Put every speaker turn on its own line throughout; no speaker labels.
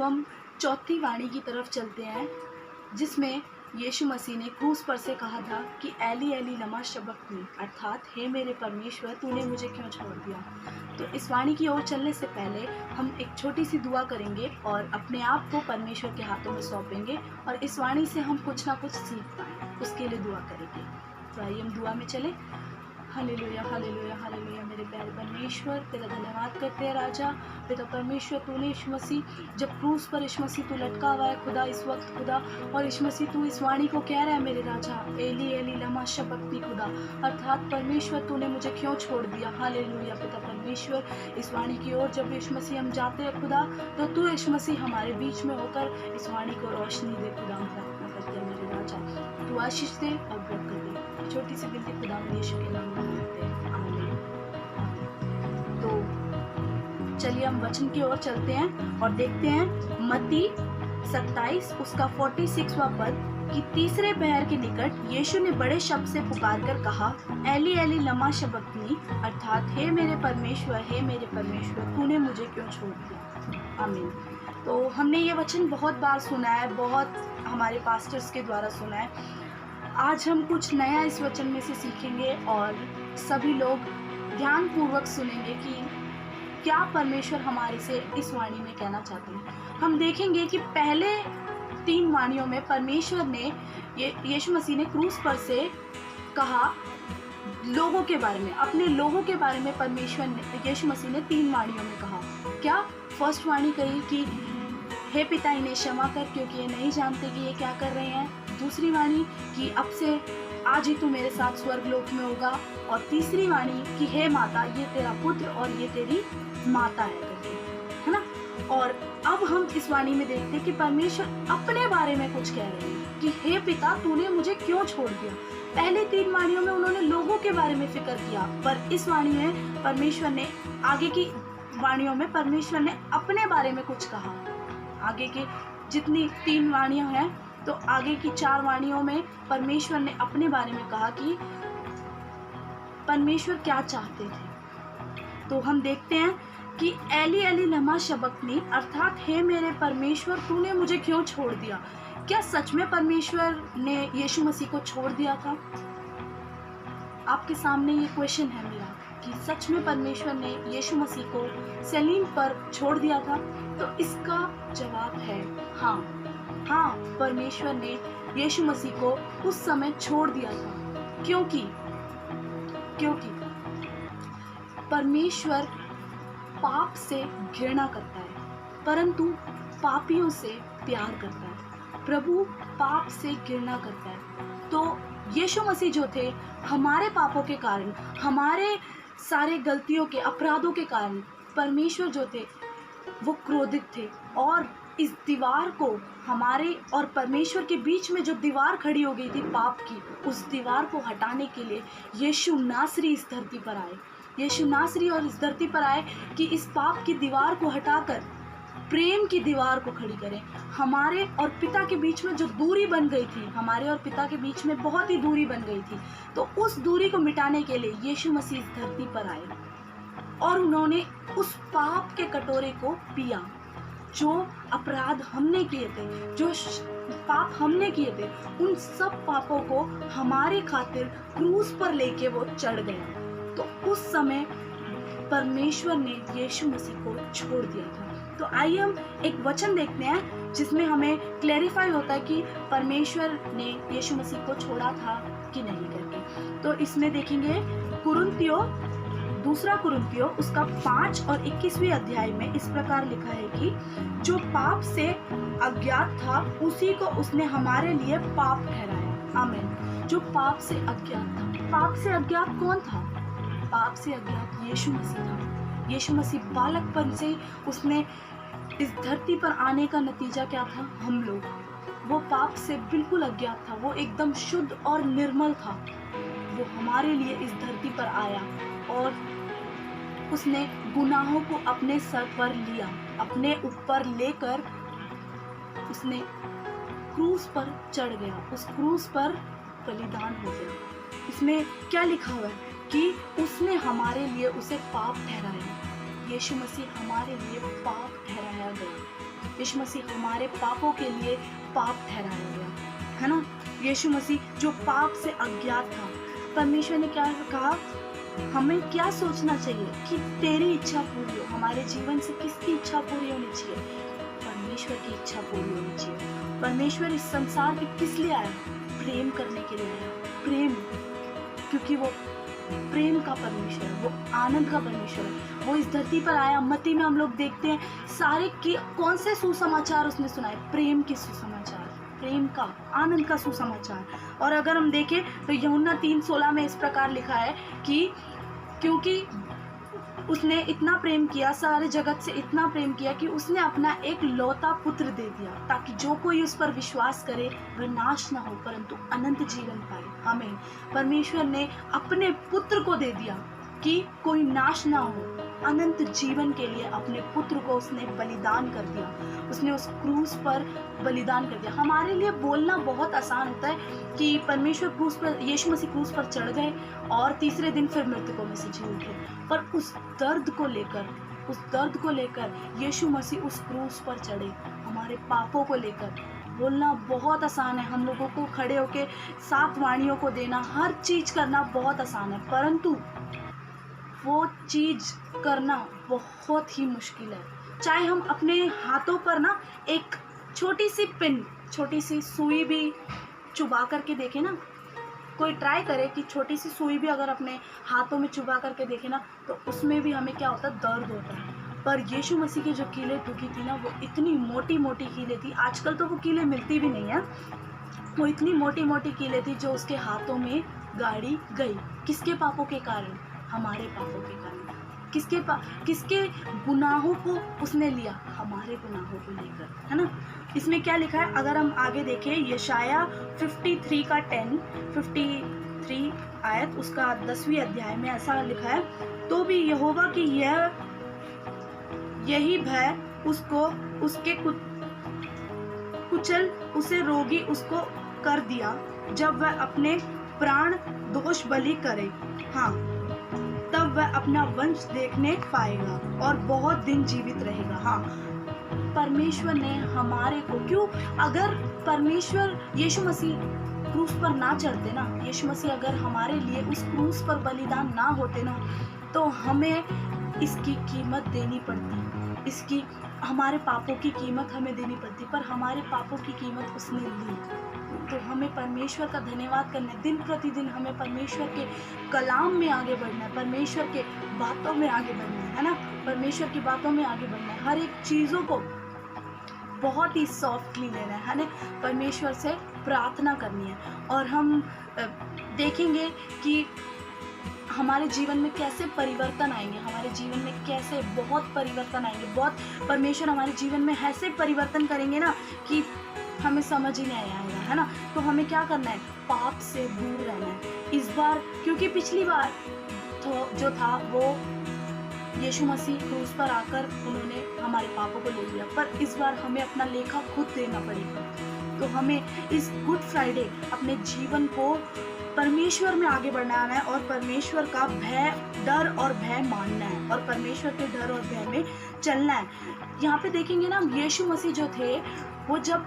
अब हम चौथी वाणी की तरफ चलते हैं, जिसमें यीशु मसीह ने क्रूस पर से कहा था कि एली एली लमा शबक्तनी, अर्थात हे मेरे परमेश्वर तूने मुझे क्यों छोड़ दिया। तो इस वाणी की ओर चलने से पहले हम एक छोटी सी दुआ करेंगे और अपने आप को परमेश्वर के हाथों में सौंपेंगे और इस वाणी से हम कुछ ना कुछ सीख पाएँ, उसके लिए दुआ करेंगे। तो आइए हम दुआ में चले। Hallelujah hallelujah hallelujah. मेरे प्यारे परमेश्वर, तेरा धन्यवाद करते हैं राजा पिता परमेश्वर। तूने यीशु मसीह जब क्रूस पर यीशु मसीह तू लटका हुआ है खुदा इस वक्त खुदा, और यीशु मसीह तू इस वाणी को कह रहा है मेरे राजा, एली एली लमा शबक्तनी खुदा, अर्थात परमेश्वर तूने मुझे क्यों छोड़ दिया। हालेलुया पिता परमेश्वर, इस वाणी की ओर जब यीशु मसीह हम जाते हैं खुदा, तो तू यीशु मसीह हमारे बीच में होकर इस वाणी को रोशनी दे खुदा। हम प्रार्थना करते हैं मेरे राजा, तू आशीष दे और ब्रत कर दे। छोटी सी बिनती खुदा में यीशु के नाम में करते हैं, आमीन। तो चलिए हम वचन की ओर चलते हैं और देखते हैं मत्ती 27 उसका 46वां पद कि तीसरे पहर के निकट यीशु ने बड़े शब्द से पुकार कर कहा, एली एली लमा शबक्तनी, अर्थात हे मेरे परमेश्वर तूने मुझे क्यों छोड़ दिया। आमीन। तो हमने ये वचन बहुत बार सुना है, बहुत हमारे पास्टर्स के द्वारा सुना है। आज हम कुछ नया इस वचन में से सीखेंगे और सभी लोग ध्यानपूर्वक सुनेंगे कि क्या परमेश्वर हमारे से इस वाणी में कहना चाहते हैं। हम देखेंगे कि पहले 3 वाणियों में परमेश्वर ने यीशु मसीह ने क्रूस पर से कहा लोगों के बारे में, अपने लोगों के बारे में परमेश्वर ने यीशु मसीह ने 3 वाणियों में कहा। क्या फर्स्ट वाणी कही कि हे पिता इन्हें क्षमा कर क्योंकि ये नहीं जानते कि ये क्या कर रहे हैं। दूसरी वाणी कि अब से आज ही तू मेरे साथ स्वर्गलोक में होगा। और तीसरी वाणी कि हे माता ये तेरा पुत्र और ये तेरी माता है करके, है ना। और अब हम इस वाणी में देखते हैं कि परमेश्वर अपने बारे में कुछ कह रहे हैं कि हे पिता तूने मुझे क्यों छोड़ दिया। पहले 3 वाणियों में उन्होंने लोगों के बारे में फिक्र किया, पर इस वाणी में परमेश्वर ने, आगे की वाणियों में परमेश्वर ने अपने बारे में कुछ कहा। आगे के जितनी 3 वाणियां हैं, तो आगे की 4 वाणियों में परमेश्वर ने अपने बारे में कहा कि परमेश्वर क्या चाहते थे। तो हम देखते हैं कि एली एली लमा शबक्तनी, अर्थात हे मेरे परमेश्वर तूने मुझे क्यों छोड़ दिया। क्या सच में परमेश्वर ने यीशु मसीह को छोड़ दिया था? आपके सामने ये क्वेश्चन है मेरा कि सच में परमेश्वर ने यीशु मसीह को सलीम पर छोड़ दिया था? तो इसका जवाब है हाँ, परमेश्वर ने यीशु मसीह को उस समय छोड़ दिया था। क्योंकि परमेश्वर पाप से घृणा करता है, परंतु पापियों से प्यार करता है। प्रभु पाप से घृणा करता है। तो यीशु मसीह जो थे, हमारे पापों के कारण, हमारे सारे गलतियों के, अपराधों के कारण परमेश्वर जो थे वो क्रोधित थे। और इस दीवार को, हमारे और परमेश्वर के बीच में जो दीवार खड़ी हो गई थी पाप की, उस दीवार को हटाने के लिए यीशु नासरी इस धरती पर आए। यीशु नासरी और इस धरती पर आए कि इस पाप की दीवार को हटाकर प्रेम की दीवार को खड़ी करें। हमारे और पिता के बीच में जो दूरी बन गई थी, हमारे और पिता के बीच में बहुत ही दूरी बन गई थी, तो उस दूरी को मिटाने के लिए यीशु मसीह इस धरती पर आए और उन्होंने उस पाप के कटोरे को पिया। जो अपराध हमने किए थे, जो पाप हमने किए थे, उन सब पापों को हमारे खातिर क्रूस पर लेके वो चढ़ गया। तो उस समय परमेश्वर ने यीशु मसीह को छोड़ दिया था। तो आइए हम एक वचन देखते हैं जिसमें हमें क्लैरिफाई होता है कि परमेश्वर ने यीशु मसीह को छोड़ा था कि नहीं करके। तो इसमें देखेंगे दूसरा कुरिन्थियों उसका 5 और 21वें अध्याय में इस प्रकार लिखा है कि जो पाप से अज्ञात था उसी को उसने हमारे लिए पाप ठहराया। आमीन। जो पाप से अज्ञात था, पाप से अज्ञात कौन था? पाप से अज्ञात यीशु मसीह था। यीशु मसीह बालकपन से उसने इस धरती पर आने का नतीजा क्या था? हम लोग। वो पाप से बिल्कुल अज्ञात था, वो एकदम शुद्ध और निर्मल था। वो हमारे लिए इस धरती पर आया और उसने गुनाहों को अपने सर पर लिया, अपने ऊपर लेकर उसने क्रूस पर चढ़ गया, उस क्रूस पर बलिदान हो गया। इसमें क्या लिखा हुआ है कि उसने हमारे लिए उसे पाप ठहराया। यीशु मसीह हमारे लिए पाप ठहराया गया। यीशु मसीह हमारे पापों के लिए पाप ठहराया गया, है ना। यीशु मसीह जो पाप से अज्ञात था, परमेश्वर ने क्या कहा, हमें क्या सोचना चाहिए कि तेरी इच्छा पूरी हो। हमारे जीवन से किसकी इच्छा पूरी होनी चाहिए? परमेश्वर की इच्छा पूरी होनी चाहिए। परमेश्वर इस संसार में किस लिए आया? प्रेम करने के लिए आया। प्रेम, क्योंकि वो प्रेम का परमेश्वर है, वो आनंद का परमेश्वर है। वो इस धरती पर आया। मत्ती में हम लोग देखते हैं सारे की कौन से सुसमाचार उसने सुनाए? प्रेम के सुसमाचार, प्रेम का, आनंद का सुसमाचार। और अगर हम देखें तो यूहन्ना 3:16 में इस प्रकार लिखा है कि क्योंकि उसने इतना प्रेम किया, सारे जगत से इतना प्रेम किया कि उसने अपना एक लौता पुत्र दे दिया, ताकि जो कोई उस पर विश्वास करे वह नाश ना हो परंतु अनंत जीवन पाए। हमें परमेश्वर ने अपने पुत्र को दे दिया कि कोई नाश ना हो, अनंत जीवन के लिए अपने पुत्र को उसने बलिदान कर दिया। उसने उस क्रूस पर बलिदान कर दिया। हमारे लिए बोलना बहुत आसान होता है कि परमेश्वर क्रूस पर, यीशु मसीह क्रूस पर चढ़ गए और तीसरे दिन फिर मृतकों में से जी उठे। पर उस दर्द को लेकर यीशु मसीह उस क्रूस पर चढ़े। हमारे पापों को लेकर बोलना बहुत आसान है, हम लोगों को खड़े होकर 7 वाणियों को देना, हर चीज करना बहुत आसान है, परंतु वो चीज करना बहुत ही मुश्किल है। चाहे हम अपने हाथों पर ना एक छोटी सी पिन, छोटी सी सुई भी चुबा करके देखे ना, कोई ट्राई करे कि छोटी सी सुई भी अगर अपने हाथों में चुबा करके देखे ना, तो उसमें भी हमें क्या होता है? दर्द होता है। पर यीशु मसीह की जो कीलें टूटी थी ना, वो इतनी मोटी मोटी कीलें थी। आजकल तो वो कीलें मिलती भी नहीं है। वो इतनी मोटी मोटी कीलें थी जो उसके हाथों में गाड़ी गई। किसके पापों के कारण? हमारे पापों के कारण। किसके गुनाहों को उसने लिया? हमारे गुनाहों को लेकर, है ना। इसमें क्या लिखा है अगर हम आगे देखें, यशाया 53 का 10, 53 आयत उसका 10वीं अध्याय में ऐसा लिखा है, तो भी यहोवा की यही भय उसको उसके कुचल उसे रोगी उसको कर दिया, जब वह अपने प्राण दोष बलि करे, हाँ तब वह अपना वंश देखने पाएगा और बहुत दिन जीवित रहेगा। हाँ, परमेश्वर ने हमारे को क्यों, अगर परमेश्वर यीशु मसीह क्रूस पर ना चढ़ते ना, यीशु मसीह अगर हमारे लिए उस क्रूस पर बलिदान ना होते ना, तो हमें इसकी कीमत देनी पड़ती। इसकी, हमारे पापों की कीमत हमें देनी पड़ती, पर हमारे पापों की कीमत उसने ली। तो हमें परमेश्वर का धन्यवाद करना है। दिन प्रतिदिन हमें परमेश्वर के कलाम में आगे बढ़ना है, परमेश्वर के बातों में आगे बढ़ना है ना, परमेश्वर की बातों में आगे बढ़ना है। हर एक चीज़ों को बहुत ही सॉफ्टली लेना है ना, परमेश्वर से प्रार्थना करनी है। और हम देखेंगे कि हमारे जीवन में कैसे परिवर्तन आएंगे, हमारे जीवन में कैसे बहुत परिवर्तन आएंगे, बहुत परमेश्वर हमारे जीवन में ऐसे परिवर्तन करेंगे ना कि हमें समझ ही नहीं आएगा, है ना। तो हमें क्या करना है? पाप से दूर रहना है इस बार, क्योंकि पिछली बार तो जो था वो यीशु मसीह क्रूस पर आकर उन्होंने हमारे पापों को ले लिया, पर इस बार हमें अपना लेखा खुद देना पड़ेगा। तो हमें इस गुड फ्राइडे अपने जीवन को परमेश्वर में आगे बढ़ाना है और परमेश्वर का भय, डर और भय मानना है और परमेश्वर के डर और भय में चलना है। यहाँ पे देखेंगे ना, यीशु मसीह जो थे वो जब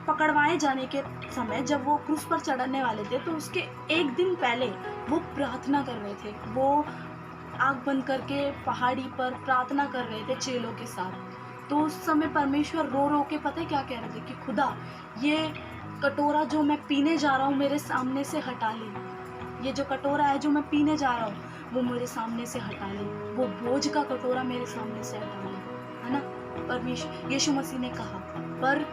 पकड़वाए जाने के समय, जब वो क्रूस पर चढ़ने वाले थे, तो उसके एक दिन पहले वो प्रार्थना कर रहे थे। वो आँख बंद करके पहाड़ी पर प्रार्थना कर रहे थे चेलों के साथ। तो उस समय परमेश्वर रो रो के पता है क्या कह रहे थे कि खुदा, ये कटोरा जो मैं पीने जा रहा हूँ मेरे सामने से हटा ले। ये जो कटोरा है जो मैं पीने जा रहा हूँ वो मेरे सामने से हटा ले। वो बोझ का कटोरा मेरे सामने से हटा ले, है ना। परमेश्वर, यीशु मसीह ने कहा, पर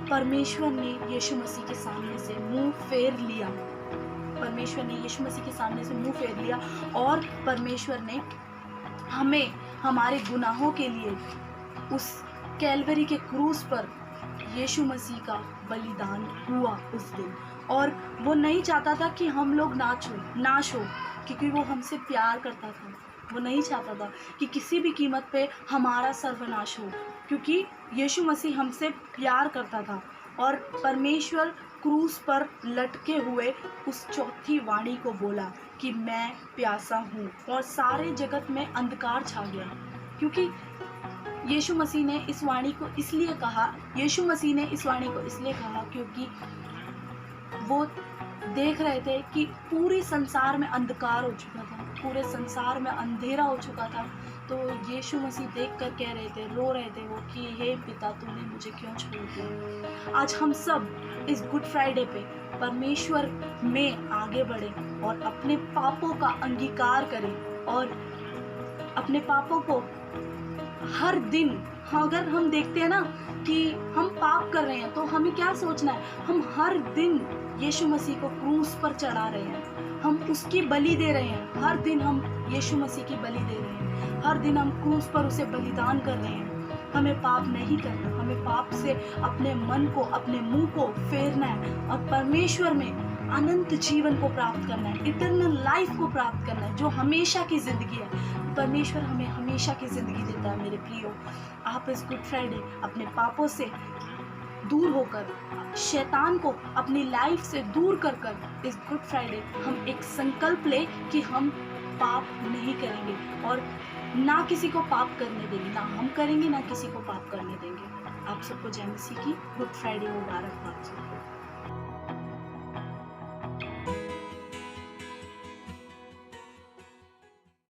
परमेश्वर ने यीशु मसीह के सामने से मुंह फेर लिया। परमेश्वर ने यीशु मसीह के सामने से मुंह फेर लिया और परमेश्वर ने हमें हमारे गुनाहों के लिए उस कैलवरी के क्रूस पर यीशु मसीह का बलिदान हुआ उस दिन। और वो नहीं चाहता था कि हम लोग नाश हो, क्योंकि वो हमसे प्यार करता था। वो नहीं चाहता था कि किसी भी कीमत पे हमारा सर्वनाश हो, क्योंकि यीशु मसीह हमसे प्यार करता था। और परमेश्वर क्रूस पर लटके हुए उस चौथी वाणी को बोला कि मैं प्यासा हूँ, और सारे जगत में अंधकार छा गया, क्योंकि यीशु मसीह ने इस वाणी को इसलिए कहा, यीशु मसीह ने इस वाणी को इसलिए कहा क्योंकि वो देख रहे थे कि पूरी संसार में अंधकार हो चुका था, पूरे संसार में अंधेरा हो चुका था। तो यीशु मसीह देख कर कह रहे थे, रो रहे थे वो कि हे पिता, तूने मुझे क्यों छोड़ दिया। आज हम सब इस गुड फ्राइडे पे परमेश्वर में आगे बढ़े और अपने पापों का अंगीकार करें और अपने पापों को हर दिन, अगर हम देखते हैं ना कि हम पाप कर रहे हैं तो हमें क्या सोचना है, हम हर दिन यीशु मसीह को क्रूस पर चढ़ा रहे हैं, हम उसकी बलि दे रहे हैं। हर दिन हम यीशु मसीह की बलि दे रहे हैं, हर दिन हम क्रूस पर उसे बलिदान कर रहे हैं। हमें पाप नहीं करना, हमें पाप से अपने मन को, अपने मुंह को फेरना है और परमेश्वर में अनंत जीवन को प्राप्त करना है, इटर्नल लाइफ को प्राप्त करना है, जो हमेशा की जिंदगी है। परमेश्वर हमें हमेशा की जिंदगी देता है। मेरे प्रियो, आप इस गुड फ्राइडे अपने पापों से दूर होकर, शैतान को अपनी लाइफ से दूर कर कर इस गुड फ्राइडे हम एक संकल्प ले कि हम पाप नहीं करेंगे और ना किसी को पाप करने देंगे, ना हम करेंगे ना किसी को पाप करने देंगे। आप सबको जय मसीह की गुड फ्राइडे मुबारकबाद।